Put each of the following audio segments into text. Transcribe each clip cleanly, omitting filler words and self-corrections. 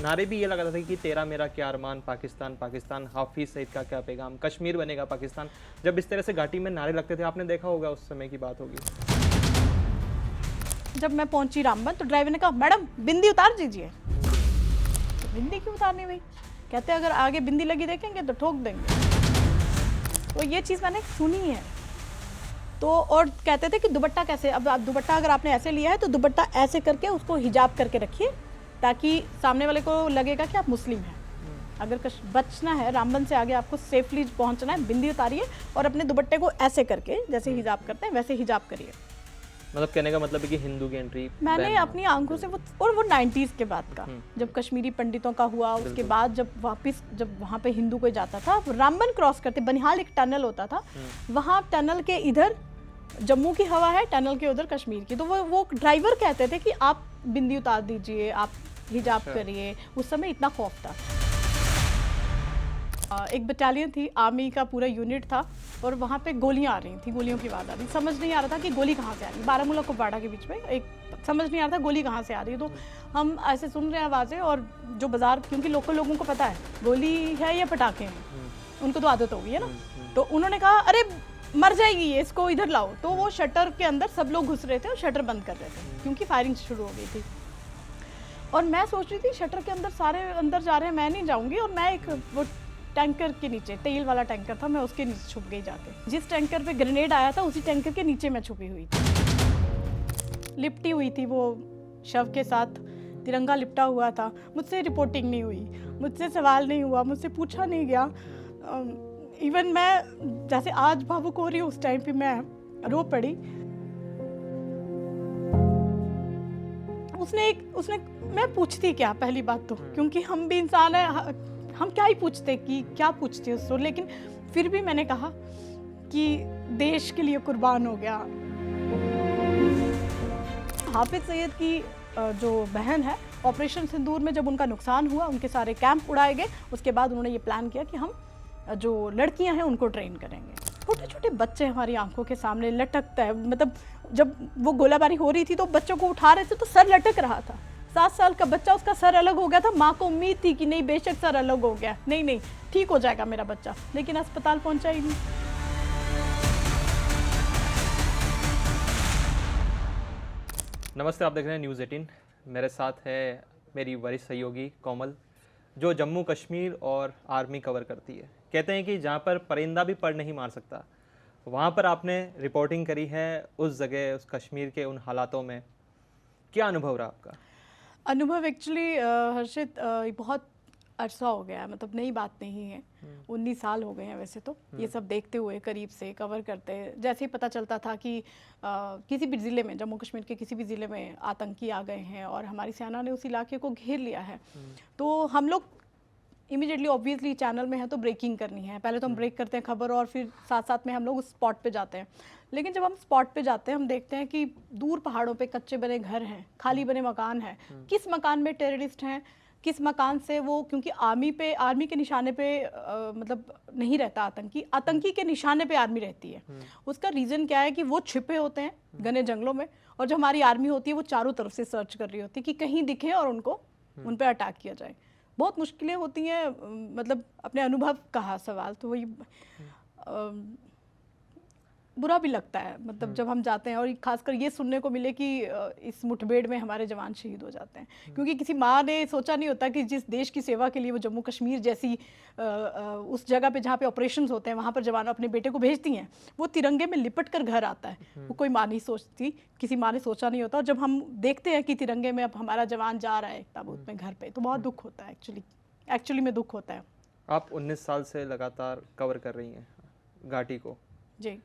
नारे भी ये लगा था कि तेरा मेरा क्या अरमान, पाकिस्तान पाकिस्तान, हाफिज सईद का क्या पैगाम, कश्मीर बनेगा पाकिस्तान। जब इस तरह से घाटी में नारे लगते थे, आपने देखा होगा, उस समय की बात होगी। जब मैं पहुंची रामबन तो ड्राइवर ने कहा मैडम बिंदी उतार दीजिए। तो बिंदी क्यों उतारनी भाई? कहते अगर आगे बिंदी लगी देखेंगे तो ठोक देंगे। तो ये चीज़ मैंने सुनी है। तो और कहते थे कि दुपट्टा कैसे, अब दुपट्टा अगर आपने ऐसे लिया है तो दुपट्टा ऐसे करके उसको हिजाब करके रखिए ताकि सामने वाले को लगेगा कि आप मुस्लिम हैं। अगर बचना है रामबन से आगे, आपको सेफली पहुंचना है, बिंदी उतारिए और अपने दुपट्टे को ऐसे करके जैसे हिजाब करते हैं वैसे हिजाब करिए। मतलब कहने का मतलब है कि हिंदू की एंट्री मैंने अपनी आंखों से वो 90s के बाद का, जब कश्मीरी पंडितों का हुआ, उसके बाद जब वापस जब वहाँ पे हिंदू कोई जाता था, रामबन क्रॉस करते बनिहाल एक टनल होता था, वहाँ टनल के इधर जम्मू की हवा है, टनल के उधर कश्मीर की। तो वो ड्राइवर कहते थे कि आप बिंदी उतार दीजिए, आप हिजाब करिए। उस समय इतना खौफ था। एक बटालियन थी, आर्मी का पूरा यूनिट था और वहाँ पे गोलियाँ आ रही थी, गोलियों की आवाज़ आ रही, समझ नहीं आ रहा था कि गोली कहाँ से आ रही। बारामूला कुपवाड़ा के बीच में एक समझ नहीं आ रहा था गोली कहाँ से आ रही है। तो हम ऐसे सुन रहे हैं आवाज़ें, और जो बाज़ार, क्योंकि लोकल लोगों को पता है गोली है या पटाखे हैं, उनको तो आदत हो गई है ना। तो उन्होंने कहा अरे मर जाएगी ये, इसको इधर लाओ। तो वो शटर के अंदर सब लोग घुस रहे थे और शटर बंद कर रहे थे क्योंकि फायरिंग शुरू हो गई थी। और मैं सोच रही थी शटर के अंदर सारे अंदर जा रहे हैं, मैं नहीं जाऊँगी। और मैं एक वो टैंकर के नीचे, तेल वाला टैंकर था, मैं उसके नीचे छुप गई जाके। जिस टैंकर पे ग्रेनेड आया था उसी टैंकर के नीचे मैं छुपी हुई थी, लिपटी हुई थी वो शव के साथ, तिरंगा लिपटा हुआ था। मुझसे रिपोर्टिंग नहीं हुई, मुझसे सवाल नहीं हुआ, मुझसे पूछा नहीं गया। इवन मैं जैसे आज भावुक हो रही हूँ, उस टाइम पे मैं रो पड़ी। उसने मैं पूछती क्या, पहली बात तो, क्योंकि हम भी इंसान है, हम क्या ही पूछते कि क्या पूछते उसको। लेकिन फिर भी मैंने कहा कि देश के लिए कुर्बान हो गया। हाफिज सईद की जो बहन है, ऑपरेशन सिंदूर में जब उनका नुकसान हुआ, उनके सारे कैंप उड़ाए गए, उसके बाद उन्होंने ये प्लान किया कि हम जो लड़कियां हैं उनको ट्रेन करेंगे। छोटे छोटे बच्चे हमारी आंखों के सामने लटकता है, मतलब जब वो गोलाबारी हो रही थी तो बच्चों को उठा रहे थे तो सर लटक रहा था। 7 साल का बच्चा, उसका सर अलग हो गया था। माँ को उम्मीद थी कि नहीं बेशक सर अलग हो गया, नहीं ठीक हो जाएगा मेरा बच्चा, लेकिन अस्पताल पहुंचा ही नहीं। नमस्ते, आप देख रहे हैं न्यूज़ 18। मेरे साथ है मेरी वरिष्ठ सहयोगी कोमल, जो जम्मू कश्मीर और आर्मी कवर करती है। कहते हैं कि जहाँ पर परिंदा भी पर नहीं मार सकता, वहाँ पर आपने रिपोर्टिंग करी है, उस जगह, उस कश्मीर के उन हालातों में। क्या अनुभव रहा आपका? अनुभव एक्चुअली हर्षित बहुत अरसा हो गया है, मतलब नई बात नहीं है। 19 साल हो गए हैं वैसे तो ये सब देखते हुए, करीब से कवर करते। जैसे ही पता चलता था कि किसी भी ज़िले में, जम्मू कश्मीर के किसी भी ज़िले में आतंकी आ गए हैं और हमारी सेना ने उस इलाके को घेर लिया है, तो हम लोग इमीडिएटली, ऑब्वियसली चैनल में है तो ब्रेकिंग करनी है। पहले तो हम ब्रेक करते हैं खबर और फिर साथ साथ में हम लोग उस स्पॉट पे जाते हैं। लेकिन जब हम स्पॉट पे जाते हैं, हम देखते हैं कि दूर पहाड़ों पे कच्चे बने घर हैं, खाली बने मकान हैं। किस मकान में टेररिस्ट हैं, किस मकान से वो, क्योंकि आर्मी के निशाने पे मतलब नहीं रहता आतंकी के निशाने पे आर्मी रहती है। उसका रीज़न क्या है कि वो छिपे होते हैं घने जंगलों में, और जो हमारी आर्मी होती है वो चारों तरफ से सर्च कर रही होती है कि कहीं दिखे और उनको उन पर अटैक किया जाए। बहुत मुश्किलें होती हैं, मतलब अपने अनुभव का सवाल तो वही बुरा भी लगता है, मतलब जब हम जाते हैं और खासकर ये सुनने को मिले कि इस मुठभेड़ में हमारे जवान शहीद हो जाते हैं। क्योंकि किसी माँ ने सोचा नहीं होता कि जिस देश की सेवा के लिए वो जम्मू कश्मीर जैसी उस जगह पे जहाँ पे ऑपरेशंस होते हैं वहाँ पर जवान अपने बेटे को भेजती हैं, वो तिरंगे में लिपट कर घर आता है। वो कोई माँ नहीं सोचती, किसी माँ ने सोचा नहीं होता। और जब हम देखते हैं कि तिरंगे में अब हमारा जवान जा रहा है ताबूत में घर पे, तो बहुत दुख होता है। एक्चुअली में दुख होता है। आप 19 साल से लगातार कवर कर रही हैं घाटी को जी।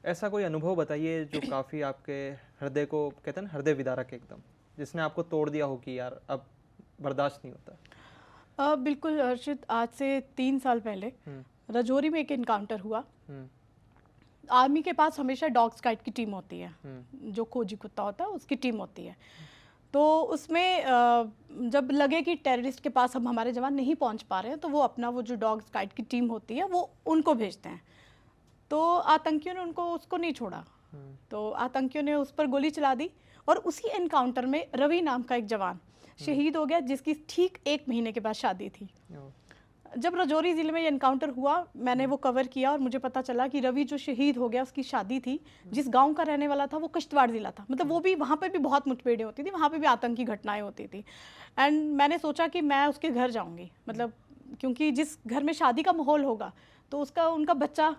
ऐसा कोई अनुभव बताइए जो काफ़ी आपके हृदय को, कहते हैं ना, हृदय विदारक एकदम, जिसने आपको तोड़ दिया हो कि यार अब बर्दाश्त नहीं होता। बिल्कुल हर्षित, आज से 3 साल पहले राजौरी में एक इनकाउंटर हुआ। आर्मी के पास हमेशा डॉग स्क्वाड की टीम होती है, जो खोजी कुत्ता होता है उसकी टीम होती है। तो उसमें जब लगे कि टेररिस्ट के पास अब हमारे जवान नहीं पहुंच पा रहे हैं, तो वो अपना वो जो डॉग स्क्वाड की टीम होती है वो उनको भेजते हैं। तो आतंकियों ने उसको नहीं छोड़ा, तो आतंकियों ने उस पर गोली चला दी। और उसी एनकाउंटर में रवि नाम का एक जवान, शहीद हो गया, जिसकी ठीक 1 महीने के बाद शादी थी। जब राजौरी ज़िले में ये एनकाउंटर हुआ, मैंने वो कवर किया और मुझे पता चला कि रवि जो शहीद हो गया उसकी शादी थी, जिस गांव का रहने वाला था वो किश्तवाड़ ज़िला था। मतलब वो भी, वहाँ पे भी बहुत मुठभेड़ें होती थी, वहाँ पे भी आतंकी घटनाएं होती थी। एंड मैंने सोचा कि मैं उसके घर जाऊँगी, मतलब क्योंकि जिस घर में शादी का माहौल होगा तो उनका बच्चा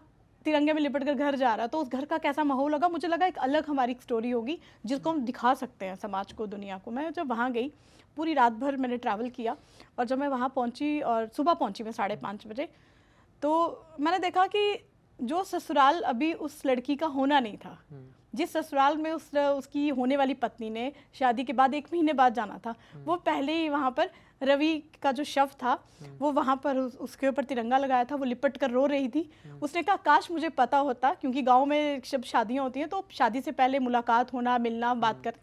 तिरंगे में लिपट कर घर जा रहा है, तो उस घर का कैसा माहौल होगा। मुझे लगा एक अलग हमारी स्टोरी होगी जिसको हम दिखा सकते हैं समाज को, दुनिया को। मैं जब वहाँ गई, पूरी रात भर मैंने ट्रैवल किया और जब मैं वहाँ पहुँची और सुबह पहुँची मैं 5:30 बजे, तो मैंने देखा कि जो ससुराल अभी उस लड़की का होना नहीं था, जिस ससुराल में उसकी होने वाली पत्नी ने शादी के बाद 1 महीने बाद जाना था, वो पहले ही वहाँ पर रवि का जो शव था वो वहाँ पर उसके ऊपर तिरंगा लगाया था, वो लिपट कर रो रही थी। उसने कहा काश मुझे पता होता, क्योंकि गांव में जब शादियाँ होती हैं तो शादी से पहले मुलाकात होना, मिलना, बात कर,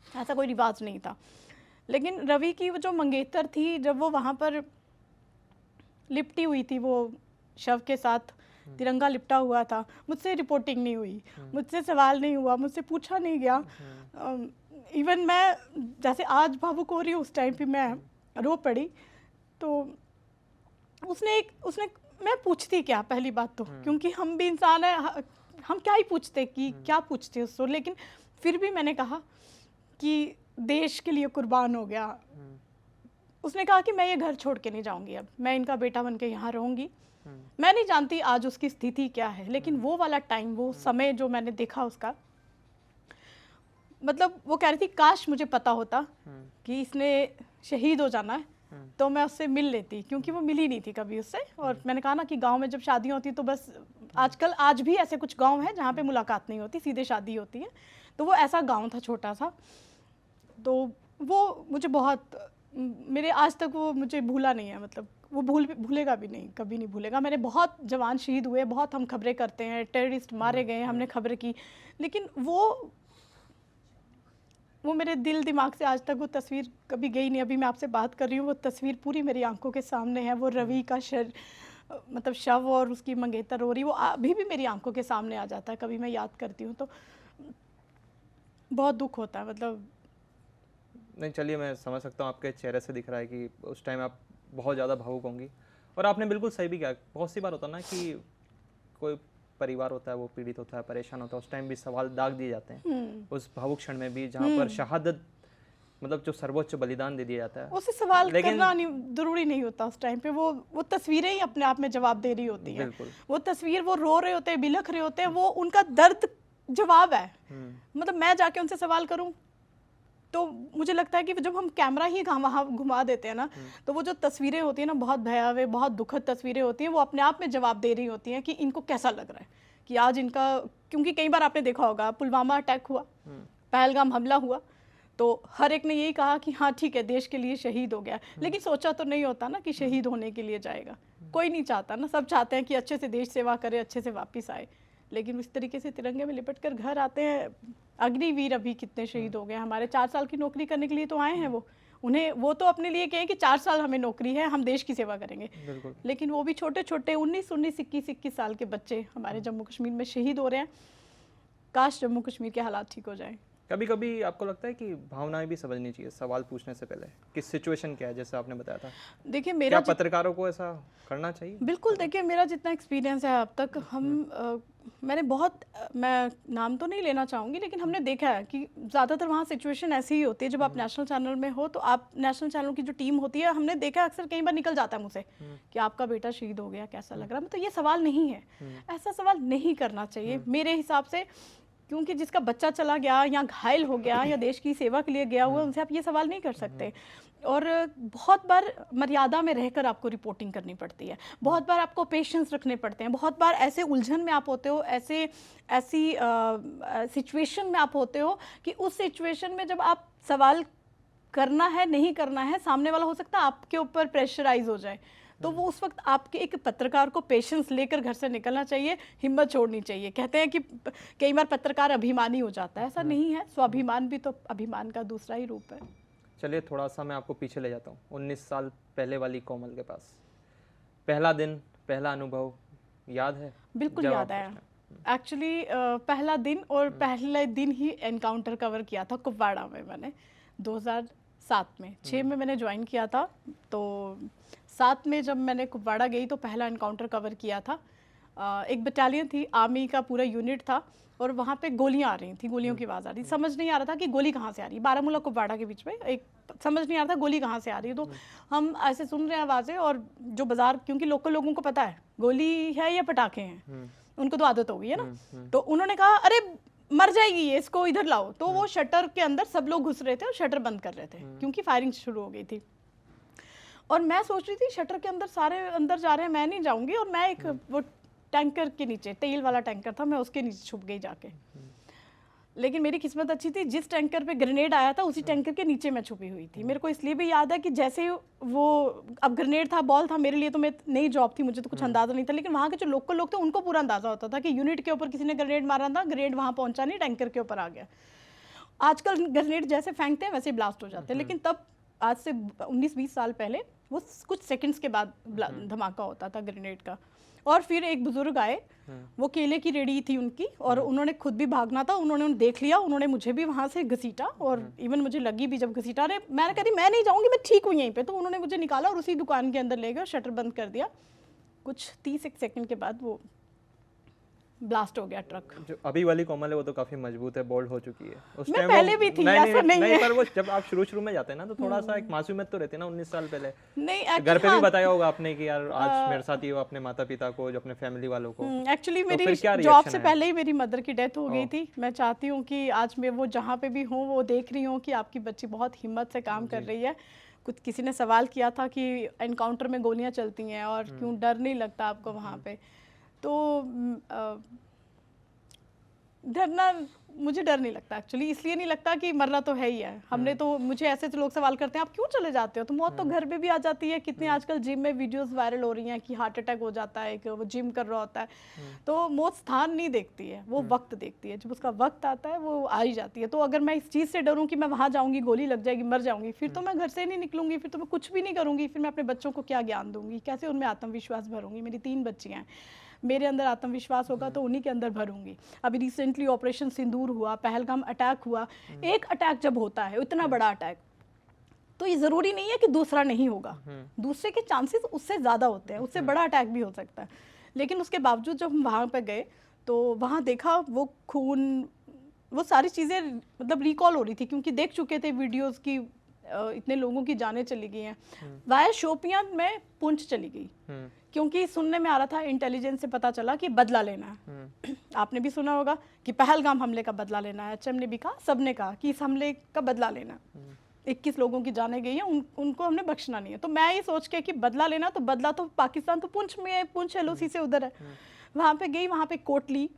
ऐसा कोई रिवाज नहीं था। लेकिन रवि की वो जो मंगेतर थी, जब वो वहाँ पर लिपटी हुई थी, वो शव के साथ तिरंगा लिपटा हुआ था, मुझसे रिपोर्टिंग नहीं हुई, मुझसे सवाल नहीं हुआ, मुझसे पूछा नहीं गया। इवन मैं जैसे आज भावुक हो रही हूँ, उस टाइम पे मैं रो पड़ी। तो उसने मैं पूछती क्या, पहली बात तो, क्योंकि हम भी इंसान है, हम क्या ही पूछते कि क्या पूछते उसको। लेकिन फिर भी मैंने कहा कि देश के लिए कुर्बान हो गया। उसने कहा कि मैं ये घर छोड़ के नहीं जाऊंगी, अब मैं इनका बेटा बन के यहाँ रहूंगी। मैं नहीं जानती आज उसकी स्थिति क्या है, लेकिन वो वाला टाइम, वो समय जो मैंने देखा उसका, मतलब वो कह रही थी काश मुझे पता होता कि इसने शहीद हो जाना है तो मैं उससे मिल लेती, क्योंकि वो मिली नहीं थी कभी उससे। और मैंने कहा ना कि गांव में जब शादियां होती तो बस, आजकल आज भी ऐसे कुछ गांव हैं जहाँ पे मुलाकात नहीं होती, सीधे शादी होती है। तो वो ऐसा गांव था छोटा सा। तो वो मुझे बहुत, मेरे आज तक वो मुझे भूला नहीं है, मतलब वो भूलेगा भी नहीं, कभी नहीं भूलेगा। मैंने बहुत जवान शहीद हुए, बहुत हम खबरें करते हैं, टेररिस्ट मारे गए, हमने खबरें की, लेकिन वो मेरे दिल दिमाग से आज तक वो तस्वीर कभी गई नहीं। अभी मैं आपसे बात कर रही हूँ, वो तस्वीर पूरी मेरी आंखों के सामने है। वो रवि का मतलब शव और उसकी मंगेतर रो रही, वो अभी भी मेरी आंखों के सामने आ जाता है, कभी मैं याद करती हूँ तो बहुत दुख होता है। मतलब नहीं, चलिए मैं समझ सकता हूँ, आपके चेहरे से दिख रहा है कि उस टाइम आप बहुत ज़्यादा भावुक होंगी। और आपने बिल्कुल सही भी किया। बहुत सी बार होता है ना कि कोई परिवार होता है, वो पीड़ित होता है, परेशान होता है, उस टाइम भी सवाल दाग दिए जाते हैं, उस भावुक क्षण में भी, जहाँ पर शहादत, मतलब जो सर्वोच्च बलिदान दे दिया जाता है, उससे सवाल करना जरूरी नहीं होता उस टाइम पे। वो तस्वीरें ही अपने आप में जवाब दे रही होती हैं। वो तस्वीर, वो रो रहे होते हैं, बिलख रहे होते हैं, वो उनका दर्द जवाब है। मतलब मैं जाके उनसे सवाल करूं तो मुझे लगता है कि जब हम कैमरा ही वहाँ घुमा देते हैं ना, तो वो जो तस्वीरें होती हैं ना, बहुत भयावह, बहुत दुखद तस्वीरें होती हैं, वो अपने आप में जवाब दे रही होती हैं कि इनको कैसा लग रहा है कि आज इनका, क्योंकि कई बार आपने देखा होगा पुलवामा अटैक हुआ, पहलगाम हमला हुआ, तो हर एक ने यही कहा कि हाँ ठीक है, देश के लिए शहीद हो गया, लेकिन सोचा तो नहीं होता ना कि शहीद होने के लिए जाएगा। कोई नहीं चाहता ना, सब चाहते हैं कि अच्छे से देश सेवा करे, अच्छे से वापस आए। लेकिन इस तरीके से तिरंगे में लिपट कर घर आते हैं। अग्निवीर अभी कितने शहीद हो गए हमारे, 4 साल की नौकरी करने के लिए तो आए हैं वो तो अपने लिए कहें कि 4 साल हमें नौकरी है, हम देश की सेवा करेंगे। लेकिन वो भी छोटे छोटे 19, 21 साल के बच्चे हमारे जम्मू कश्मीर में शहीद हो रहे हैं। काश जम्मू कश्मीर के हालात ठीक हो जाए। कभी कभी आपको लगता है कि भावनाएं भी समझनी चाहिए सवाल पूछने से पहले, कि सिचुएशन क्या है, जैसे आपने बताया था? देखिए मेरा, क्या पत्रकारों को ऐसा करना चाहिए? बिल्कुल। देखिए मेरा जितना एक्सपीरियंस है अब तक, मैंने बहुत, मैं नाम तो नहीं लेना चाहूँगी, लेकिन हमने देखा है कि ज़्यादातर वहाँ सिचुएशन ऐसी ही होती है। जब आप नेशनल चैनल में हो तो आप, नेशनल चैनल की जो टीम होती है, हमने देखा अक्सर कई बार निकल जाता है मुझसे कि आपका बेटा शहीद हो गया, कैसा लग रहा है। मतलब ये सवाल नहीं है, ऐसा सवाल नहीं करना चाहिए मेरे हिसाब से, क्योंकि जिसका बच्चा चला गया या घायल हो गया या देश की सेवा के लिए गया हुआ, उनसे आप ये सवाल नहीं कर सकते। और बहुत बार मर्यादा में रहकर आपको रिपोर्टिंग करनी पड़ती है, बहुत बार आपको पेशेंस रखने पड़ते हैं, बहुत बार ऐसे उलझन में आप होते हो, ऐसी सिचुएशन में आप होते हो कि उस सिचुएशन में जब आप सवाल करना है, नहीं करना है, सामने वाला हो सकता है आपके ऊपर प्रेशराइज हो जाए। तो वो उस वक्त आपके, एक पत्रकार को पेशेंस लेकर घर से निकलना चाहिए, हिम्मत छोड़नी चाहिए। कहते हैं कि कई बार पत्रकार अभिमानी हो जाता है, ऐसा नहीं है। स्वाभिमान भी तो अभिमान का दूसरा ही रूप है। चलिए थोड़ा सा मैं आपको पीछे ले जाता हूँ, 19 साल पहले वाली कोमल के पास। पहला दिन, पहला अनुभव याद है? बिल्कुल याद है। एक्चुअली पहला दिन, और पहले दिन ही एनकाउंटर कवर किया था कुपवाड़ा में मैंने, 2000 7 में, 6 में मैंने ज्वाइन किया था। तो 7 में जब मैंने कुपवाड़ा गई तो पहला एनकाउंटर कवर किया था। एक बटालियन थी, आर्मी का पूरा यूनिट था और वहाँ पे गोलियां आ रही थी, गोलियों की आवाज़ आ रही, समझ नहीं आ रहा था कि गोली कहाँ से आ रही है। बारामूला कुपवाड़ा के बीच में एक समझ नहीं आ रहा था गोली कहाँ से आ रही है। तो हम ऐसे सुन रहे हैं आवाज़ें, और जो बाजार, क्योंकि लोकल लोगों को पता है गोली है या पटाखे हैं, उनको तो आदत हो गई है ना। तो उन्होंने कहा अरे मर जाएगी ये, इसको इधर लाओ। तो वो शटर के अंदर सब लोग घुस रहे थे और शटर बंद कर रहे थे क्योंकि फायरिंग शुरू हो गई थी। और मैं सोच रही थी शटर के अंदर सारे अंदर जा रहे हैं, मैं नहीं जाऊंगी। और मैं एक वो टैंकर के नीचे, तेल वाला टैंकर था, मैं उसके नीचे छुप गई जाके। लेकिन मेरी किस्मत अच्छी थी, जिस टैंकर पे ग्रेनेड आया था उसी टैंकर के नीचे मैं छुपी हुई थी। मेरे को इसलिए भी याद है कि जैसे वो, अब ग्रेनेड था, बॉल था, मेरे लिए तो मैं नई जॉब थी, मुझे तो कुछ अंदाजा नहीं था। लेकिन वहाँ के जो लोकल लोग थे उनको पूरा अंदाजा होता था कि यूनिट के ऊपर किसी ने ग्रेनेड मारा था, ग्रेनेड वहाँ पहुँचा नहीं, टैंकर के ऊपर आ गया। आजकल ग्रेनेड जैसे फेंकते हैं वैसे ब्लास्ट हो जाते हैं, लेकिन तब आज से 19-20 साल पहले वो कुछ सेकंड्स के बाद धमाका होता था ग्रेनेड का। और फिर एक बुजुर्ग आए, वो केले की रेडी थी उनकी, और उन्होंने खुद भी भागना था, उन्होंने देख लिया, उन्होंने मुझे भी वहाँ से घसीटा। और इवन मुझे लगी भी जब घसीटा रहे, मैंने कहा मैं नहीं जाऊँगी, मैं ठीक हूँ यहीं पे। तो उन्होंने मुझे निकाला और उसी दुकान के अंदर ले गए और शटर बंद कर दिया। कुछ 30 सेकंड के बाद वो ब्लास्ट हो गया ट्रक। जो अभी वाली कोमल है वो तो काफी मजबूत है, बोल्ड हो चुकी है। उस मैं टाइम पहले भी थी, ऐसा नहीं है। पर वो जब आप शुरू में जाते हैं ना तो थोड़ा सा एक मासूमियत तो रहती है ना 19 साल पहले। नहीं, घर पे भी बताया होगा आपने कि यार आज मेरे साथ ही हो, अपने माता पिता को, जो अपने फैमिली वालों को। एक्चुअली तो मेरी फिर क्या जॉब reaction से है? पहले ही मेरी मदर की डेथ हो गई थी। मैं चाहती हूँ कि आज मैं वो जहाँ पे भी हूँ वो देख रही हूँ कि आपकी बच्ची बहुत हिम्मत से काम कर रही है। कुछ किसी ने सवाल किया था कि एनकाउंटर में गोलियाँ चलती हैं और क्यों डर नहीं लगता आपको वहाँ पे। तो डरना, मुझे डर नहीं लगता एक्चुअली, इसलिए नहीं लगता कि मरना तो है ही है। हमने तो, मुझे ऐसे तो लोग सवाल करते हैं आप क्यों चले जाते हो, तो मौत तो घर पे भी आ जाती है। कितने आजकल जिम में वीडियोस वायरल हो रही हैं कि हार्ट अटैक हो जाता है, कि वो जिम कर रहा होता है। तो मौत स्थान नहीं देखती है, वो वक्त देखती है। जब उसका वक्त आता है वो आ ही जाती है। तो अगर मैं इस चीज़ से डरूं कि मैं वहाँ जाऊँगी, गोली लग जाएगी, मर जाऊँगी, फिर तो मैं घर से नहीं निकलूंगी, फिर तो मैं कुछ भी नहीं करूँगी। फिर मैं अपने बच्चों को क्या ज्ञान दूंगी, कैसे उनमें आत्मविश्वास भरूंगी। मेरी 3 बच्चियाँ हैं, मेरे अंदर आत्मविश्वास होगा तो उन्हीं के अंदर भरूंगी। अभी रिसेंटली ऑपरेशन सिंदूर हुआ, पहलगाम अटैक हुआ। एक अटैक जब होता है, इतना बड़ा अटैक, तो ये ज़रूरी नहीं है कि दूसरा नहीं होगा, दूसरे के चांसेस उससे ज़्यादा होते हैं, उससे बड़ा अटैक भी हो सकता है। लेकिन उसके बावजूद जब हम वहाँ पर गए तो वहाँ देखा वो खून, वो सारी चीज़ें मतलब रिकॉल हो रही थी, क्योंकि देख चुके थे वीडियोज़ की, इतने लोगों की जानें चली गई हैं। वाया शोपियान में पुंछ चली गई, क्योंकि सुनने में आ रहा था, इंटेलिजेंस से पता चला कि बदला लेना है। आपने भी सुना होगा कि पहलगाम हमले का बदला लेना है। एचएम ने भी कहा, सबने कहा कि इस हमले का बदला लेना है। 21 लोगों की जाने गई हैं, उनको हमने बख्शना नहीं है। तो मैं ये सोच के कि बदला लेना, तो बदला तो पाकिस्तान तो पुंछ में है, पुंछ एलओसी से उधर है। वहाँ पे गई, वहाँ पे कोटली,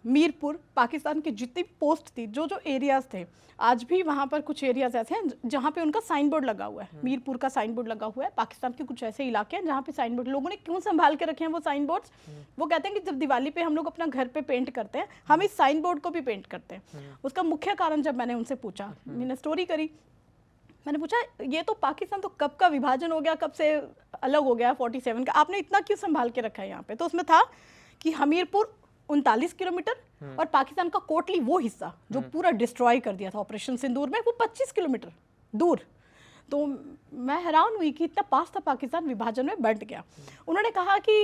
मीरपुर, पाकिस्तान की जितनी पोस्ट थी, जो जो एरियाज थे, आज भी वहाँ पर कुछ एरियाज ऐसे हैं जहाँ पे उनका साइन बोर्ड लगा हुआ है। मीरपुर का साइन बोर्ड लगा हुआ है। पाकिस्तान के कुछ ऐसे इलाके हैं जहाँ पे साइन बोर्ड, लोगों ने क्यों संभाल के रखे हैं वो साइन बोर्ड्स। वो कहते हैं कि जब दिवाली पे हम लोग अपना घर पे पेंट करते हैं, हम इस साइन बोर्ड को भी पेंट करते हैं। उसका मुख्य कारण जब मैंने उनसे पूछा, मैंने स्टोरी करी, मैंने पूछा ये तो पाकिस्तान तो कब का विभाजन हो गया, कब से अलग हो गया 47 का, आपने इतना क्यों संभाल के रखा है यहाँ पे। तो उसमें था कि हमीरपुर 39 किलोमीटर और पाकिस्तान का कोटली वो हिस्सा जो पूरा डिस्ट्रॉय कर दिया था ऑपरेशन सिंदूर में, वो 25 किलोमीटर दूर। तो मैं हैरान हुई कि इतना पास था पाकिस्तान, विभाजन में बंट गया। उन्होंने कहा कि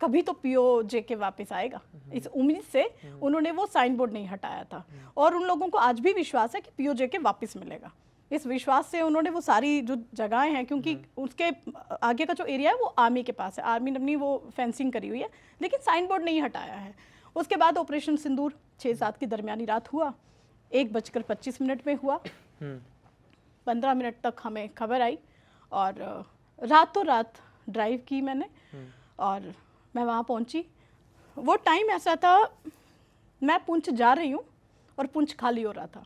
कभी तो पीओजे के वापस आएगा, इस उम्मीद से उन्होंने वो साइन बोर्ड नहीं हटाया था। और उन लोगों को आज भी विश्वास है कि पीओजे के वापस मिलेगा। इस विश्वास से उन्होंने वो सारी जो जगहें हैं, क्योंकि उसके आगे का जो एरिया है वो आर्मी के पास है, आर्मी ने अपनी वो फेंसिंग करी हुई है, लेकिन साइन बोर्ड नहीं हटाया है। उसके बाद ऑपरेशन सिंदूर 6-7 की दरमियानी रात हुआ, 1:25 में हुआ। 15 मिनट तक हमें खबर आई और रातों रात ड्राइव की मैंने और मैं वहाँ पहुँची। वो टाइम ऐसा था, मैं पुंछ जा रही हूँ और पुंछ खाली हो रहा था।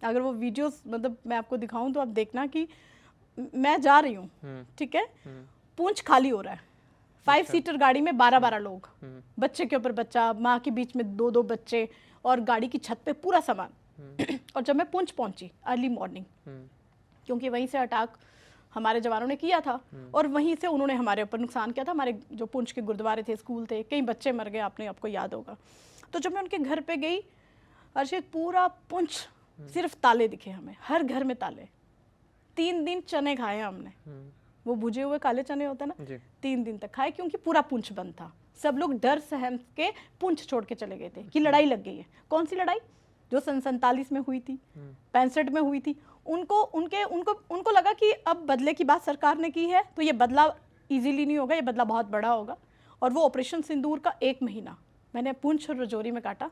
अगर वो वीडियोस मतलब मैं आपको दिखाऊं तो आप देखना कि मैं जा रही हूँ, ठीक है, पुंछ खाली हो रहा है। 5 सीटर गाड़ी में 12-12 लोग, बच्चे के ऊपर बच्चा, माँ के बीच में 2-2 बच्चे और गाड़ी की छत पे पूरा सामान। और जब मैं पुंछ पहुंची अर्ली मॉर्निंग, क्योंकि वहीं से अटैक हमारे जवानों ने किया था और वहीं से उन्होंने हमारे ऊपर नुकसान किया था। हमारे जो पुंछ के गुरुद्वारे थे, स्कूल थे, कई बच्चे मर गए, आपको याद होगा। तो जब मैं उनके घर पे गई, अर्शिद, पूरा पुंछ सिर्फ ताले दिखे हमें, हर घर में ताले। 3 दिन चने खाए हमने, वो भुजे हुए काले चने होते हैं ना, 3 दिन तक खाए, क्योंकि पूरा पुंछ बंद था। सब लोग डर सहम के पुंछ छोड़ के चले गए थे कि लड़ाई लग गई है। कौन सी लड़ाई? जो सन 47 में हुई थी, 65 में हुई थी। उनको लगा कि अब बदले की बात सरकार ने की है, तो ये बदला इजीली नहीं होगा, ये बदला बहुत बड़ा होगा। और वो ऑपरेशन सिंदूर का 1 महीना मैंने पुंछ और रजौरी में काटा।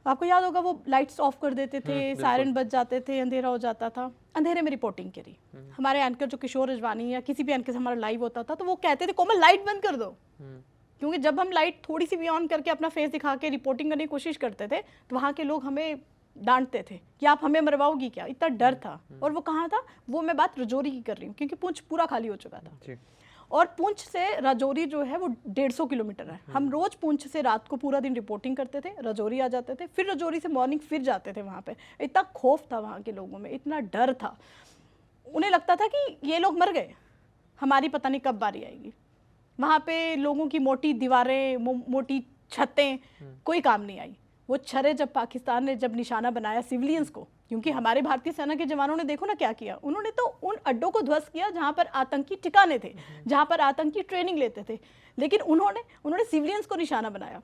आपको याद होगा वो लाइट्स ऑफ कर देते थे, सायरन बज जाते थे, अंधेरा हो जाता था। अंधेरे में रिपोर्टिंग करी। हमारे एंकर जो किशोर रजवानी या किसी भी एंकर से हमारा लाइव होता था, तो वो कहते थे कोमल लाइट बंद कर दो, क्योंकि जब हम लाइट थोड़ी सी भी ऑन करके अपना फेस दिखा के रिपोर्टिंग करने की कोशिश करते थे, तो वहाँ के लोग हमें डांटते थे कि आप हमें मरवाओगी क्या। इतना डर था। और वो कहाँ था? वो मैं बात रजौरी की कर रही हूँ, क्योंकि पुंछ पूरा खाली हो चुका था। और पुंछ से राजौरी जो है वो 150 किलोमीटर है। हम रोज पुंछ से रात को पूरा दिन रिपोर्टिंग करते थे, राजौरी आ जाते थे, फिर राजौरी से मॉर्निंग फिर जाते थे वहाँ पे। इतना खौफ था वहाँ के लोगों में, इतना डर था। उन्हें लगता था कि ये लोग मर गए, हमारी पता नहीं कब बारी आएगी। वहाँ पे लोगों की मोटी दीवारें, मोटी छतें, कोई काम नहीं आई। वो छरे जब पाकिस्तान ने जब निशाना बनाया सिविलियंस को, क्योंकि हमारे भारतीय सेना के जवानों ने देखो ना क्या किया, उन्होंने तो उन अड्डों को ध्वस्त किया जहां पर आतंकी ठिकाने थे, जहां पर आतंकी ट्रेनिंग लेते थे, लेकिन उन्होंने सिविलियंस को निशाना बनाया।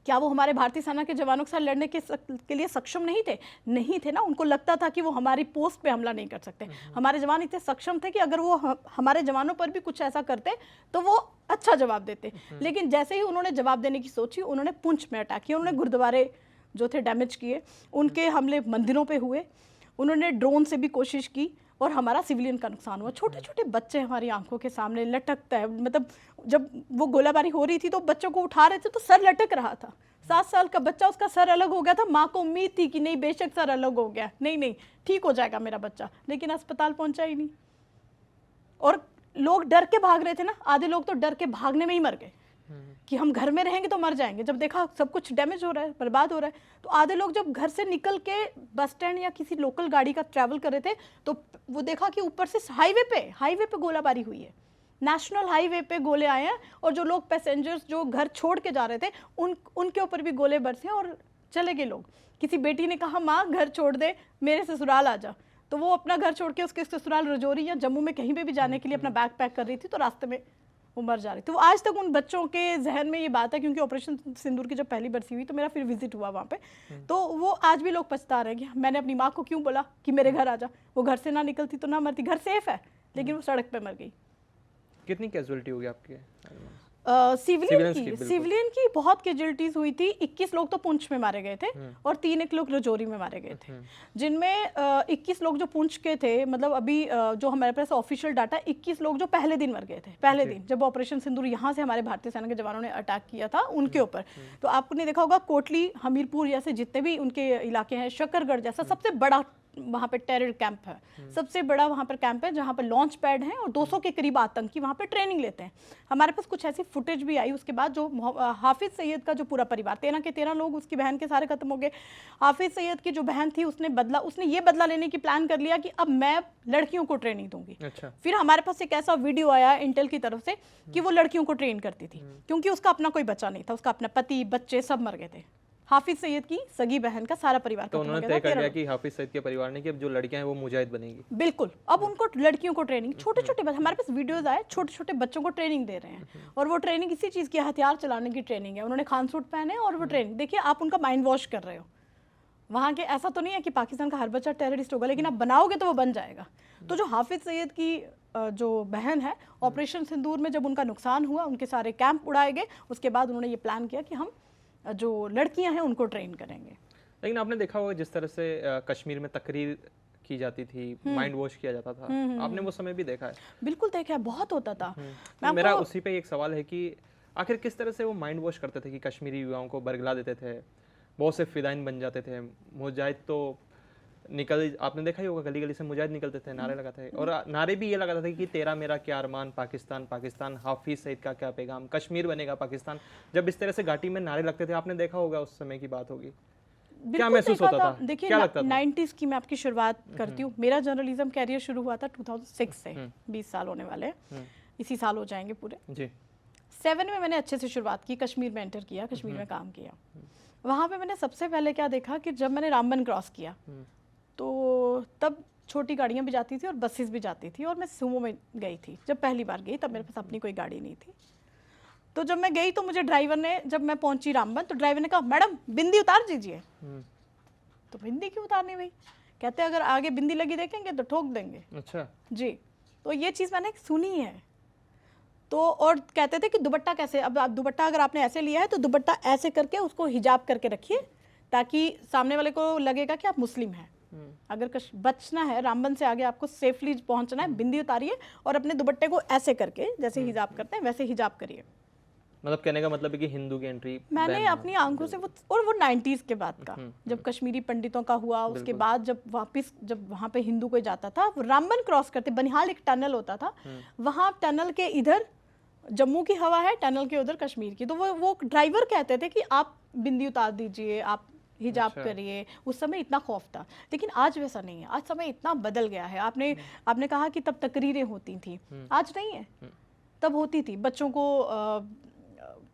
क्या वो हमारे भारतीय सेना के जवानों के साथ लड़ने के लिए सक्षम नहीं थे? नहीं थे ना। उनको लगता था कि वो हमारी पोस्ट पे हमला नहीं कर सकते। हमारे जवान इतने सक्षम थे कि अगर वो हमारे जवानों पर भी कुछ ऐसा करते तो वो अच्छा जवाब देते। लेकिन जैसे ही उन्होंने जवाब देने की सोची, उन्होंने पुंछ में अटैक किया। उन्होंने गुरुद्वारे जो थे डैमेज किए, उनके हमले मंदिरों पे हुए, उन्होंने ड्रोन से भी कोशिश की, और हमारा सिविलियन का नुकसान हुआ। छोटे छोटे बच्चे हमारी आंखों के सामने लटकता है, मतलब जब वो गोलाबारी हो रही थी तो बच्चों को उठा रहे थे तो सर लटक रहा था। 7 साल का बच्चा, उसका सर अलग हो गया था। माँ को उम्मीद थी कि नहीं बेशक सर अलग हो गया, नहीं ठीक हो जाएगा मेरा बच्चा, लेकिन अस्पताल पहुंचा ही नहीं। और लोग डर के भाग रहे थे ना, आधे लोग तो डर के भागने में ही मर गए कि हम घर में रहेंगे तो मर जाएंगे। जब देखा सब कुछ डैमेज हो रहा है, बर्बाद हो रहा है, तो आधे लोग जब घर से निकल के बस स्टैंड या किसी लोकल गाड़ी का ट्रैवल कर रहे थे, तो वो देखा कि ऊपर से हाईवे पे गोलाबारी हुई है। नेशनल हाईवे पे गोले आए हैं, और जो लोग पैसेंजर्स जो घर छोड़ के जा रहे थे उनके ऊपर भी गोले बरसे और चले गए लोग। किसी बेटी ने कहा माँ घर छोड़ दे, मेरे ससुराल आ जा, तो वो अपना घर छोड़ के उसके ससुराल रजौरी या जम्मू में कहीं पे भी जाने के लिए अपना बैग पैक कर रही थी, तो रास्ते में वो मर जा रही थी। वो आज तक उन बच्चों के जहन में ये बात है, क्योंकि ऑपरेशन सिंदूर की जब पहली बरसी हुई तो मेरा फिर विजिट हुआ वहाँ पे, तो वो आज भी लोग पछता रहे हैं कि मैंने अपनी माँ को क्यों बोला कि मेरे घर आ जा। वो घर से ना निकलती तो ना मरती। घर सेफ है, लेकिन वो सड़क पे मर गई। कितनी कैजुअलिटी होगी आपके? सिविलियन की बहुत कैजुअलिटीज हुई थी। 21 लोग तो पुंछ में मारे गए थे, और 3 लोग रजौरी में मारे गए थे, जिनमें 21 लोग जो पुंछ के थे, मतलब अभी जो हमारे पास ऑफिशियल डाटा, 21 लोग जो पहले दिन मर गए थे। पहले दिन जब ऑपरेशन सिंदूर यहाँ से हमारे भारतीय सेना के जवानों ने अटैक किया था उनके ऊपर, तो आपने देखा होगा कोटली, हमीरपुर जैसे जितने भी उनके इलाके हैं, शकरगढ़ जैसा सबसे बड़ा वहाँ पे टेरर कैंप है, सबसे बड़ा वहाँ पर कैंप है, जहाँ पर लॉन्च पैड हैं और 200 के करीब आतंकी वहाँ पे ट्रेनिंग लेते हैं। हमारे पास कुछ ऐसी फुटेज भी आई उसके बाद, जो हाफिज सैयद का जो पूरा परिवार, 13 के 13 लोग, उसकी बहन के सारे खत्म हो गए। हाफिज सैयद की जो बहन थी, उसने ये बदला लेने की प्लान कर लिया कि अब मैं लड़कियों को ट्रेनिंग दूंगी। अच्छा। फिर हमारे पास एक ऐसा वीडियो आया इंटेल की तरफ से कि वो लड़कियों को ट्रेन करती थी, क्योंकि उसका अपना कोई बच्चा नहीं था, उसका अपना पति बच्चे सब मर गए थे। हाफिज सैयद की सगी बहन का सारा परिवार, तो उन्होंने तय कर लिया कि हाफिज सैयद के परिवार ने कि अब जो लड़कियां हैं वो मुजाहिद बनेंगी। बिल्कुल। अब उनको लड़कियों को ट्रेनिंग, छोटे छोटे हमारे पास वीडियोस आए, छोटे छोटे बच्चों को ट्रेनिंग दे रहे हैं, और वो ट्रेनिंग इसी चीज़ की, हथियार चलाने की ट्रेनिंग है। उन्होंने खान सूट पहने और वो ट्रेनिंग, देखिए आप उनका माइंड वॉश कर रहे हो। वहाँ के ऐसा तो नहीं है कि पाकिस्तान का हर बच्चा टेररिस्ट होगा, लेकिन आप बनाओगे तो वो बन जाएगा। तो जो हाफिज सैयद की जो बहन है, ऑपरेशन सिंदूर में जब उनका नुकसान हुआ, उनके सारे कैंप उड़ाए गए, उसके बाद उन्होंने ये प्लान किया कि हम जो लड़कियां हैं उनको ट्रेन करेंगे। लेकिन आपने देखा होगा जिस तरह से कश्मीर में तकरीर की जाती थी, माइंड वॉश किया जाता था, आपने वो समय भी देखा है? बिल्कुल देखा है, बहुत होता था। तो मेरा उसी पे एक सवाल है कि आखिर किस तरह से वो माइंड वॉश करते थे कि कश्मीरी युवाओं को बरगला देते थे, बहुत से फिदाइन बन जाते थे, मुजाहिद तो निकल, आपने देखा ही होगा गली गली से मुजाहिद निकलते थे, नारे लगाते थे, और नारे भी ये लगाते थे कि तेरा मेरा क्या अरमान, पाकिस्तान पाकिस्तान, हाफिज सईद का क्या पैगाम, कश्मीर बनेगा पाकिस्तान। जब इस तरह से घाटी में नारे लगते थे, आपने देखा होगा उस समय की बात होगी, क्या महसूस होता था? देखिए, क्या लगता था? 90s की मैं आपकी शुरुआत करती हूँ। मेरा जर्नलिज्म कैरियर शुरू हुआ था 2006 से, 20 साल होने वाले, इसी साल हो जाएंगे पूरे जी। 7 में मैंने अच्छे से शुरुआत की, कश्मीर में एंटर किया, कश्मीर में काम किया। वहाँ पे मैंने सबसे पहले क्या देखा कि जब मैंने रामबन क्रॉस किया तो तब छोटी गाड़ियाँ भी जाती थी और बसेस भी जाती थी, और मैं सुमो में गई थी जब पहली बार गई, तब मेरे पास अपनी कोई गाड़ी नहीं थी। तो जब मैं गई तो मुझे ड्राइवर ने, जब मैं पहुंची रामबन तो ड्राइवर ने कहा मैडम बिंदी उतार दीजिए। तो बिंदी क्यों उतारनी भाई? कहते अगर आगे बिंदी लगी देखेंगे तो ठोक देंगे। अच्छा जी, तो ये चीज़ मैंने सुनी है। तो और कहते थे कि दुपट्टा कैसे, अब आप दुपट्टा अगर आपने ऐसे लिया है तो दुपट्टा ऐसे करके उसको हिजाब करके रखिए ताकि सामने वाले को लगेगा कि आप मुस्लिम हैं। अगर बचना है रामबन से आगे, आपको सेफली पहुंचना है, बिंदी उतारिए और अपने दुपट्टे को ऐसे करके जैसे हिजाब करते हैं वैसे हिजाब करिए। मतलब कहने का मतलब है कि हिंदू की एंट्री मैंने अपनी आंखों से वो 90s के बाद का, जब कश्मीरी पंडितों का हुआ, उसके बाद जब वापस जब वहाँ पे हिंदू कोई जाता था, वो रामबन क्रॉस करते, बनिहाल एक टनल होता था, वहाँ टनल के इधर जम्मू की हवा है, टनल के उधर कश्मीर की। तो वो ड्राइवर कहते थे कि आप बिंदी उतार दीजिए, आप हिजाब करिए। उस समय इतना खौफ था, लेकिन आज वैसा नहीं है। आज समय इतना बदल गया है। आपने कहा कि तब तकरीरें होती थी, आज नहीं है। तब होती थी, बच्चों को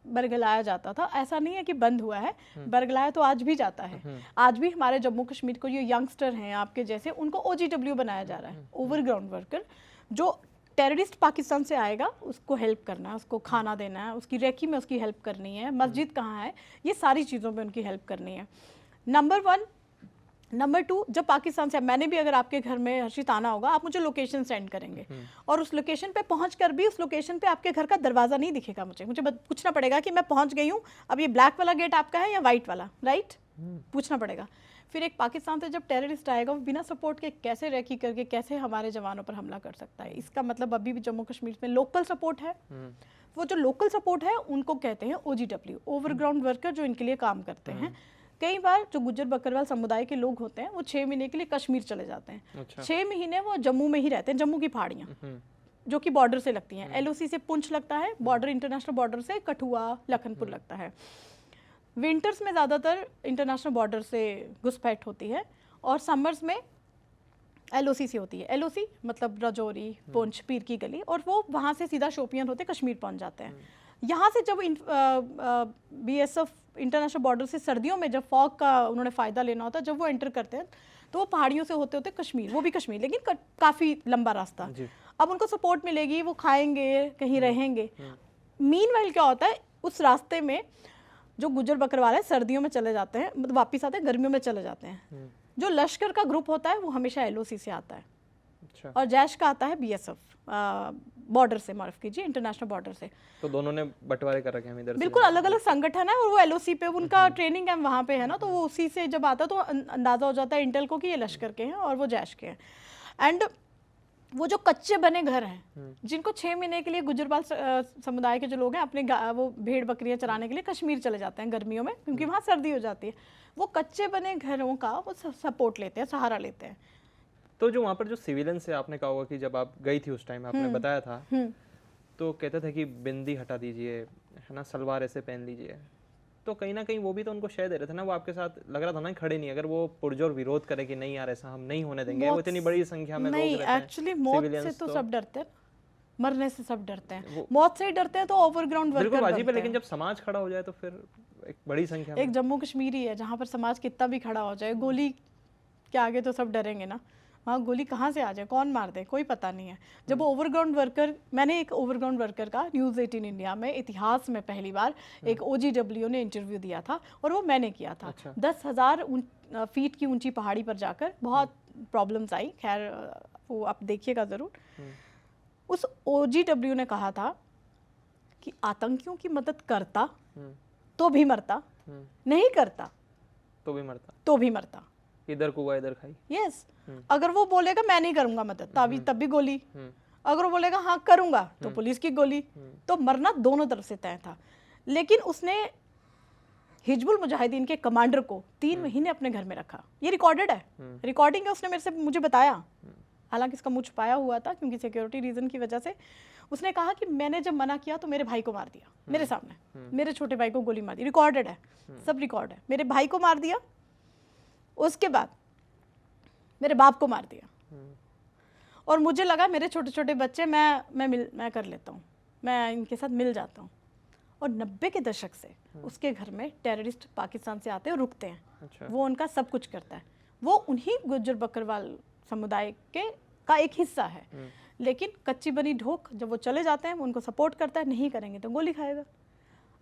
बरगलाया जाता था। ऐसा नहीं है कि बंद हुआ है, बरगलाया तो आज भी जाता है। आज भी हमारे जम्मू कश्मीर को, ये यंगस्टर हैं आपके जैसे, उनको OGW बनाया जा रहा है, ओवरग्राउंड वर्कर। जो टेररिस्ट पाकिस्तान से आएगा उसको हेल्प करना है, उसको खाना देना है, उसकी रेकी में उसकी हेल्प करनी है, मस्जिद कहाँ है, ये सारी चीज़ों में उनकी हेल्प करनी है। नंबर 1। नंबर 2, जब पाकिस्तान से, मैंने भी अगर आपके घर में हर्षित आना होगा, आप मुझे लोकेशन सेंड करेंगे और उस लोकेशन पे पहुंचकर भी उस लोकेशन पे आपके घर का दरवाज़ा नहीं दिखेगा। मुझे पूछना पड़ेगा कि मैं पहुंच गई हूँ, अब ये ब्लैक वाला गेट आपका है या वाइट वाला, राइट? पूछना पड़ेगा। फिर एक पाकिस्तान से जब टेररिस्ट आएगा, वो बिना सपोर्ट के कैसे रेकी करके कैसे हमारे जवानों पर हमला कर सकता है? इसका मतलब अभी भी जम्मू कश्मीर में लोकल सपोर्ट है। वो जो लोकल सपोर्ट है उनको कहते हैं OGW, ओवरग्राउंड वर्कर, जो इनके लिए काम करते हैं। कई बार जो गुज्जर बकरवाल समुदाय के लोग होते हैं वो 6 महीने के लिए कश्मीर चले जाते हैं। अच्छा। 6 महीने वो जम्मू में ही रहते हैं, जम्मू की पहाड़ियाँ जो कि बॉर्डर से लगती हैं। LOC से पुंछ लगता है बॉर्डर, इंटरनेशनल बॉर्डर से कठुआ लखनपुर लगता है। विंटर्स में ज़्यादातर इंटरनेशनल बॉर्डर से घुसपैठ होती है और समर्स में LOC से होती है। LOC मतलब राजौरी, पुंछ, पीर की गली, और वो वहाँ से सीधा शोपियान होते कश्मीर पहुँच जाते हैं। यहाँ से जब BSF इंटरनेशनल बॉर्डर से सर्दियों में जब फॉग का उन्होंने फ़ायदा लेना होता है, जब वो एंटर करते हैं तो वो पहाड़ियों से होते होते कश्मीर, वो भी कश्मीर, लेकिन काफ़ी लंबा रास्ता। अब उनको सपोर्ट मिलेगी, वो खाएंगे, कहीं रहेंगे। मीनवाइल क्या होता है, उस रास्ते में जो गुज्जर बकरवाल है सर्दियों में चले जाते हैं, मतलब वापिस आते हैं, गर्मियों में चले जाते हैं। जो लश्कर का ग्रुप होता है वो हमेशा LOC से आता है। अच्छा। और जैश का आता है BSF बॉर्डर से, माफ कीजिए, इंटरनेशनल बॉर्डर से। तो दोनों ने बंटवारे कर रखे हैं इधर से। बिल्कुल अलग अलग संगठन है और वो LOC पे उनका ट्रेनिंग कैंप वहाँ पे है ना, तो वो उसी से जब आता है तो अंदाजा हो जाता है इंटेल को कि ये लश्कर के हैं और वो जैश के हैं। एंड वो जो कच्चे बने घर हैं, जिनको 6 महीने के लिए गुजरबाल समुदाय के जो लोग हैं अपने वो भेड़ बकरियां चराने के लिए कश्मीर चले जाते हैं गर्मियों में, क्योंकि वहाँ सर्दी हो जाती है। वो कच्चे बने घरों का वो सपोर्ट लेते हैं, सहारा लेते हैं। तो जो वहाँ पर जो सिविलियंस है, आपने कहा होगा कि जब आप गई थी उस टाइम आपने बताया था, तो कहते थे कि बिंदी हटा दीजिए, है ना, सलवार ऐसे पहन लीजिए। तो कहीं ना कहीं वो भी तो उनको शय दे रहे थे ना, वो आपके साथ लग रहा था ना खड़े नहीं, अगर वो पुरजोर विरोध करे कि नहीं यार ऐसा हम नहीं होने देंगे, वो इतनी बड़ी संख्या में लोग रहते हैं। एक्चुअली मौत से तो सब डरते हैं, मरने से सब डरते हैं, मौत से ही डरते हैं तो ओवरग्राउंड वर्कर बिल्कुल वाजिब है, लेकिन जब समाज खड़ा हो जाए तो फिर एक बड़ी संख्या में। एक जम्मू कश्मीर ही है जहाँ पर समाज कितना भी खड़ा हो जाए, गोली के आगे तो सब डरेंगे ना। वहाँ गोली कहाँ से आ जाए, कौन मार दे, कोई पता नहीं है। जब ओवरग्राउंड वर्कर, मैंने एक ओवरग्राउंड वर्कर का न्यूज़ 18 इंडिया में इतिहास में पहली बार एक OGW ने इंटरव्यू दिया था और वो मैंने किया था। 10,000 फीट की ऊंची पहाड़ी पर जाकर बहुत प्रॉब्लम्स आई, खैर वो आप देखिएगा ज़रूर। उस OGW ने कहा था कि आतंकियों की मदद करता तो भी मरता, नहीं करता तो भी मरता, इधर कुआ इधर खाई। यस, अगर वो बोलेगा मैं नहीं करूंगा मदद, तब भी गोली। अगर वो बोलेगा हाँ करूंगा तो पुलिस की गोली। तो मरना दोनों तरफ से तय था। लेकिन उसने हिजबुल मुजाहिदीन के कमांडर को 3 महीने अपने घर में रखा। ये रिकॉर्डेड है, रिकॉर्डिंग है, उसने मुझे बताया। हालांकि इसका मुझ छुपाया हुआ था क्योंकि सिक्योरिटी रीजन की वजह से। उसने कहा कि मैंने जब मना किया तो मेरे भाई को मार दिया मेरे सामने, मेरे छोटे भाई को गोली मार दी। रिकॉर्डेड है, सब रिकॉर्ड है। मेरे भाई को मार दिया, उसके बाद मेरे बाप को मार दिया। और मुझे लगा मेरे छोटे छोटे बच्चे मैं कर लेता हूँ, मैं इनके साथ मिल जाता हूँ। और 90 के दशक से उसके घर में टेररिस्ट पाकिस्तान से आते हैं और रुकते हैं। अच्छा। वो उनका सब कुछ करता है, वो उन्हीं गुज्जर बकरवाल समुदाय के का एक हिस्सा है। लेकिन कच्ची बनी ढोक जब वो चले जाते हैं, वो उनको सपोर्ट करता है, नहीं करेंगे तो गोली खाएगा।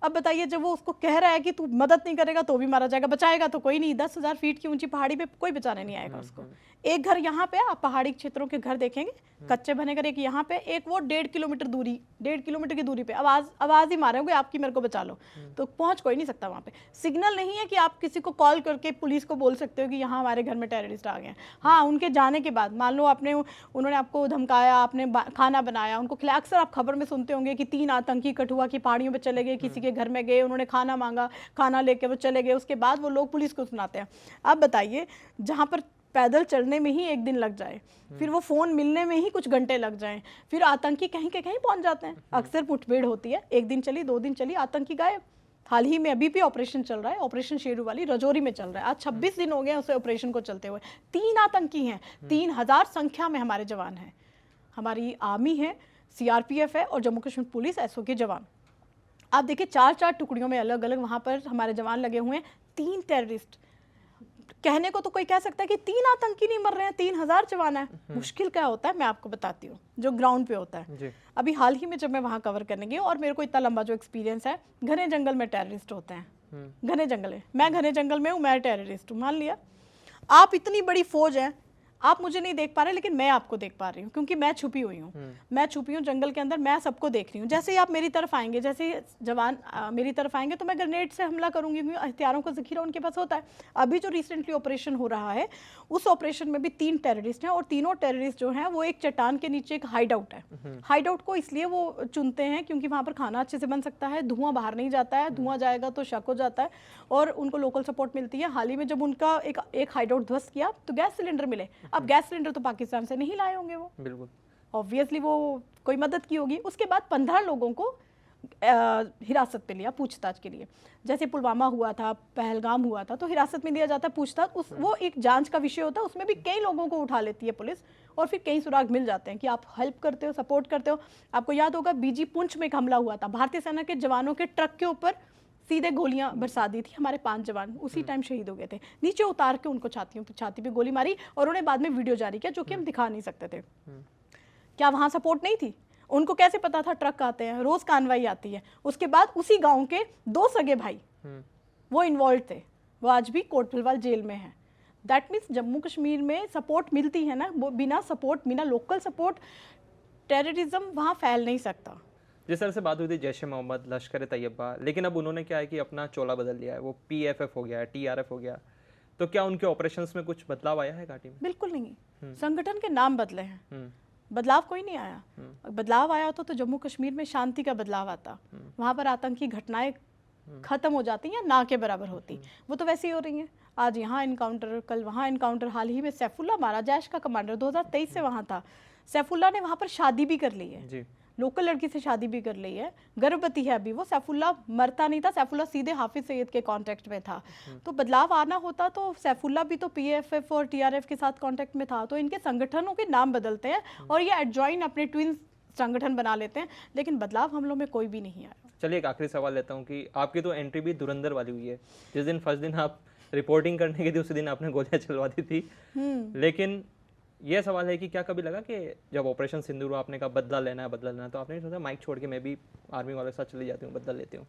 अब बताइए, जब वो उसको कह रहा है कि तू मदद नहीं करेगा तो भी मारा जाएगा, बचाएगा तो कोई नहीं, 10,000 फीट की ऊंची पहाड़ी पे कोई बचाने नहीं आएगा उसको। एक घर यहाँ पे, आप पहाड़ी क्षेत्रों के घर देखेंगे, कच्चे बने घर, एक यहाँ पे, एक वो 1.5 किलोमीटर दूरी, 1.5 किलोमीटर की दूरी पे आवाज ही मारोगे आपकी, मेरे को बचा लो, तो पहुंच कोई नहीं सकता वहाँ पे। सिग्नल नहीं है कि आप किसी को कॉल करके पुलिस को बोल सकते हो कि यहाँ हमारे घर में टेररिस्ट आ गए हैं। हाँ, उनके जाने के बाद मान लो उन्होंने आपको धमकाया, आपने खाना बनाया, उनको खिलाया। अक्सर आप खबर में सुनते होंगे कि 3 आतंकी कठुआ की पहाड़ियों पर चले गए, किसी के घर में गए, उन्होंने खाना मांगा, खाना लेके वो चले गए, उसके बाद वो लोग पुलिस को सुनाते हैं। अब बताइए, जहाँ पर पैदल चलने में ही 1 दिन लग जाए, फिर वो फोन मिलने में ही कुछ घंटे लग जाएं, फिर आतंकी कहीं के कहीं पहुंच जाते हैं। अक्सर मुठभेड़ होती है, 1 दिन चली, 2 दिन चली, आतंकी गायब। हाल ही में अभी भी ऑपरेशन चल रहा है, ऑपरेशन शेरूवाली रजौरी में चल रहा है। आज 26 दिन हो गए उस ऑपरेशन को चलते हुए। 3 आतंकी हैं, 3000 संख्या में हमारे जवान हैं, हमारी आर्मी है, CRPF है और जम्मू कश्मीर पुलिस SO के जवान। आप देखिए, 4-4 टुकड़ियों में अलग अलग वहाँ पर हमारे जवान लगे हुए हैं। 3 टेररिस्ट, कहने को तो कोई कह सकता है कि 3 आतंकी नहीं मर रहे हैं, 3000 जवान है। मुश्किल क्या होता है मैं आपको बताती हूँ, जो ग्राउंड पे होता है। अभी हाल ही में जब मैं वहाँ कवर करने गई, और मेरे को इतना लंबा जो एक्सपीरियंस है, घने जंगल में टेररिस्ट होते हैं, घने जंगल है, मैं घने जंगल में हूँ, मैं टेररिस्ट हूँ, मान लिया। आप इतनी बड़ी फौज है, आप मुझे नहीं देख पा रहे, लेकिन मैं आपको देख पा रही हूँ, क्योंकि मैं छुपी हुई हूँ, मैं छुपी हूँ जंगल के अंदर, मैं सबको देख रही हूँ। जैसे ही आप मेरी तरफ आएंगे, जैसे ही जवान मेरी तरफ आएंगे, तो मैं ग्रेनेड से हमला करूंगी, क्योंकि हथियारों का जखीरा उनके पास होता है। अभी जो रिसेंटली ऑपरेशन हो रहा है, उस ऑपरेशन में भी 3 टेररिस्ट हैं, और तीनों टेररिस्ट जो हैं वो एक चट्टान के नीचे एक हाइड आउट है। हाइड आउट को इसलिए वो चुनते हैं क्योंकि वहाँ पर खाना अच्छे से बन सकता है, धुआं बाहर नहीं जाता है, धुआं जाएगा तो शक हो जाता है, और उनको लोकल सपोर्ट मिलती है। हाल ही में जब उनका एक हाइड आउट ध्वस्त किया, तो गैस सिलेंडर मिले। अब गैस सिलेंडर तो पाकिस्तान से नहीं लाए होंगे वो, बिल्कुल ऑब्वियसली वो कोई मदद की होगी। उसके बाद 15 लोगों को हिरासत पे लिया पूछताछ के लिए। जैसे पुलवामा हुआ था, पहलगाम हुआ था, तो हिरासत में लिया जाता है पूछताछ, वो एक जांच का विषय होता है, उसमें भी कई लोगों को उठा लेती है पुलिस, और फिर कई सुराग मिल जाते हैं कि आप हेल्प करते हो, सपोर्ट करते हो। आपको याद होगा BG पुंछ में एक हमला हुआ था, भारतीय सेना के जवानों के ट्रक के ऊपर सीधे गोलियां बरसा दी थी, हमारे 5 जवान उसी टाइम शहीद हो गए थे। नीचे उतार के उनको छाती पे गोली मारी, और उन्हें बाद में वीडियो जारी किया, जो कि हम दिखा नहीं सकते थे। क्या वहां सपोर्ट नहीं थी? उनको कैसे पता था ट्रक आते हैं, रोज कार्रवाई आती है? उसके बाद उसी गांव के 2 सगे भाई वो इन्वॉल्व थे, वो आज भी कोट भलवाल जेल में है। दैट मीन्स जम्मू कश्मीर में सपोर्ट मिलती है ना, वो बिना सपोर्ट, बिना लोकल सपोर्ट टेररिज्म वहाँ फैल नहीं सकता। जिस तरह से बात हुई थी जैश ए मोहम्मद, लश्कर तैयबा, लेकिन अब उन्होंने क्या है कि अपना चोला बदल लिया है, वो PFF हो गया है, TRF हो गया, तो क्या उनके ऑपरेशंस में कुछ बदलाव आया है घाटी में? बिल्कुल नहीं, संगठन के नाम बदले हैं, बदलाव कोई नहीं आया। बदलाव आया होता तो जम्मू कश्मीर में शांति का बदलाव आता, वहाँ पर आतंकी घटनाएं खत्म हो जाती या ना के बराबर होती। वो तो वैसे ही हो रही हैं, आज यहाँ इनकाउंटर, कल वहाँ इनकाउंटर। हाल ही में सैफुल्ला मारा, जैश का कमांडर 2023 से वहाँ था। सैफुल्ला ने वहाँ पर शादी भी कर ली है जी, लोकल लड़की से शादी भी कर ली है, गर्भवती है अभी वो। सैफुल्ला मरता नहीं था, सैफुल्ला सीधे हाफिज सईद के कांटेक्ट में था। तो बदलाव आना होता तो सैफुल्ला भी तो PFF और TRF के साथ कांटेक्ट में था। तो इनके संगठनों के नाम बदलते हैं और ये एडजॉइन अपने ट्विन संगठन बना लेते हैं, लेकिन बदलाव हम लोग में कोई भी नहीं आया। चलिए एक आखिरी सवाल लेता हूँ कि आपकी तो एंट्री भी धुरंधर वाली हुई है। जिस दिन फर्स्ट दिन आप रिपोर्टिंग करने के थी, उसी दिन आपने गोलियां चलवा दी थी, लेकिन ये सवाल है कि क्या कभी लगा कि जब ऑपरेशन सिंदूर हुआ, आपने कहा बदला लेना है, तो आपने सोचा माइक छोड़ के मैं भी आर्मी वालों के साथ चली जाती हूँ, बदला लेती हूँ?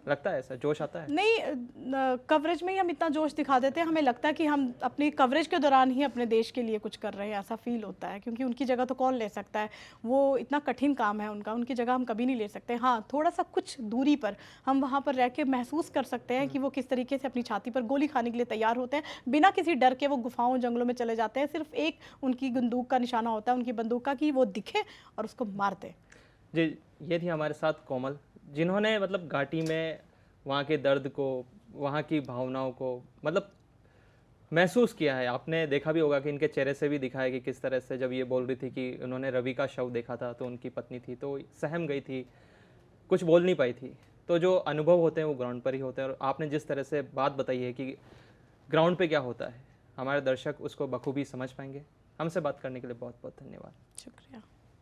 लगता है ऐसा जोश आता है? नहीं, कवरेज में ही हम इतना जोश दिखा देते हैं, हमें लगता है कि हम अपनी कवरेज के दौरान ही अपने देश के लिए कुछ कर रहे हैं, ऐसा फील होता है। क्योंकि उनकी जगह तो कौन ले सकता है, वो इतना कठिन काम है उनका, उनकी जगह हम कभी नहीं ले सकते। हाँ, थोड़ा सा कुछ दूरी पर हम वहाँ पर रह के महसूस कर सकते हैं कि वो किस तरीके से अपनी छाती पर गोली खाने के लिए तैयार होते हैं, बिना किसी डर के वो गुफाओं जंगलों में चले जाते हैं। सिर्फ एक उनकी बंदूक का निशाना होता है, उनकी बंदूक का, कि वो दिखे और उसको मार दे। जी, ये थी हमारे साथ कोमल, जिन्होंने मतलब घाटी में वहाँ के दर्द को, वहाँ की भावनाओं को मतलब महसूस किया है। आपने देखा भी होगा कि इनके चेहरे से भी दिखा है कि किस तरह से जब ये बोल रही थी कि उन्होंने रवि का शव देखा था, तो उनकी पत्नी थी तो सहम गई थी, कुछ बोल नहीं पाई थी। तो जो अनुभव होते हैं वो ग्राउंड पर ही होते हैं, और आपने जिस तरह से बात बताई है कि ग्राउंड पे क्या होता है, हमारे दर्शक उसको बखूबी समझ पाएंगे। हमसे बात करने के लिए बहुत बहुत धन्यवाद। शुक्रिया।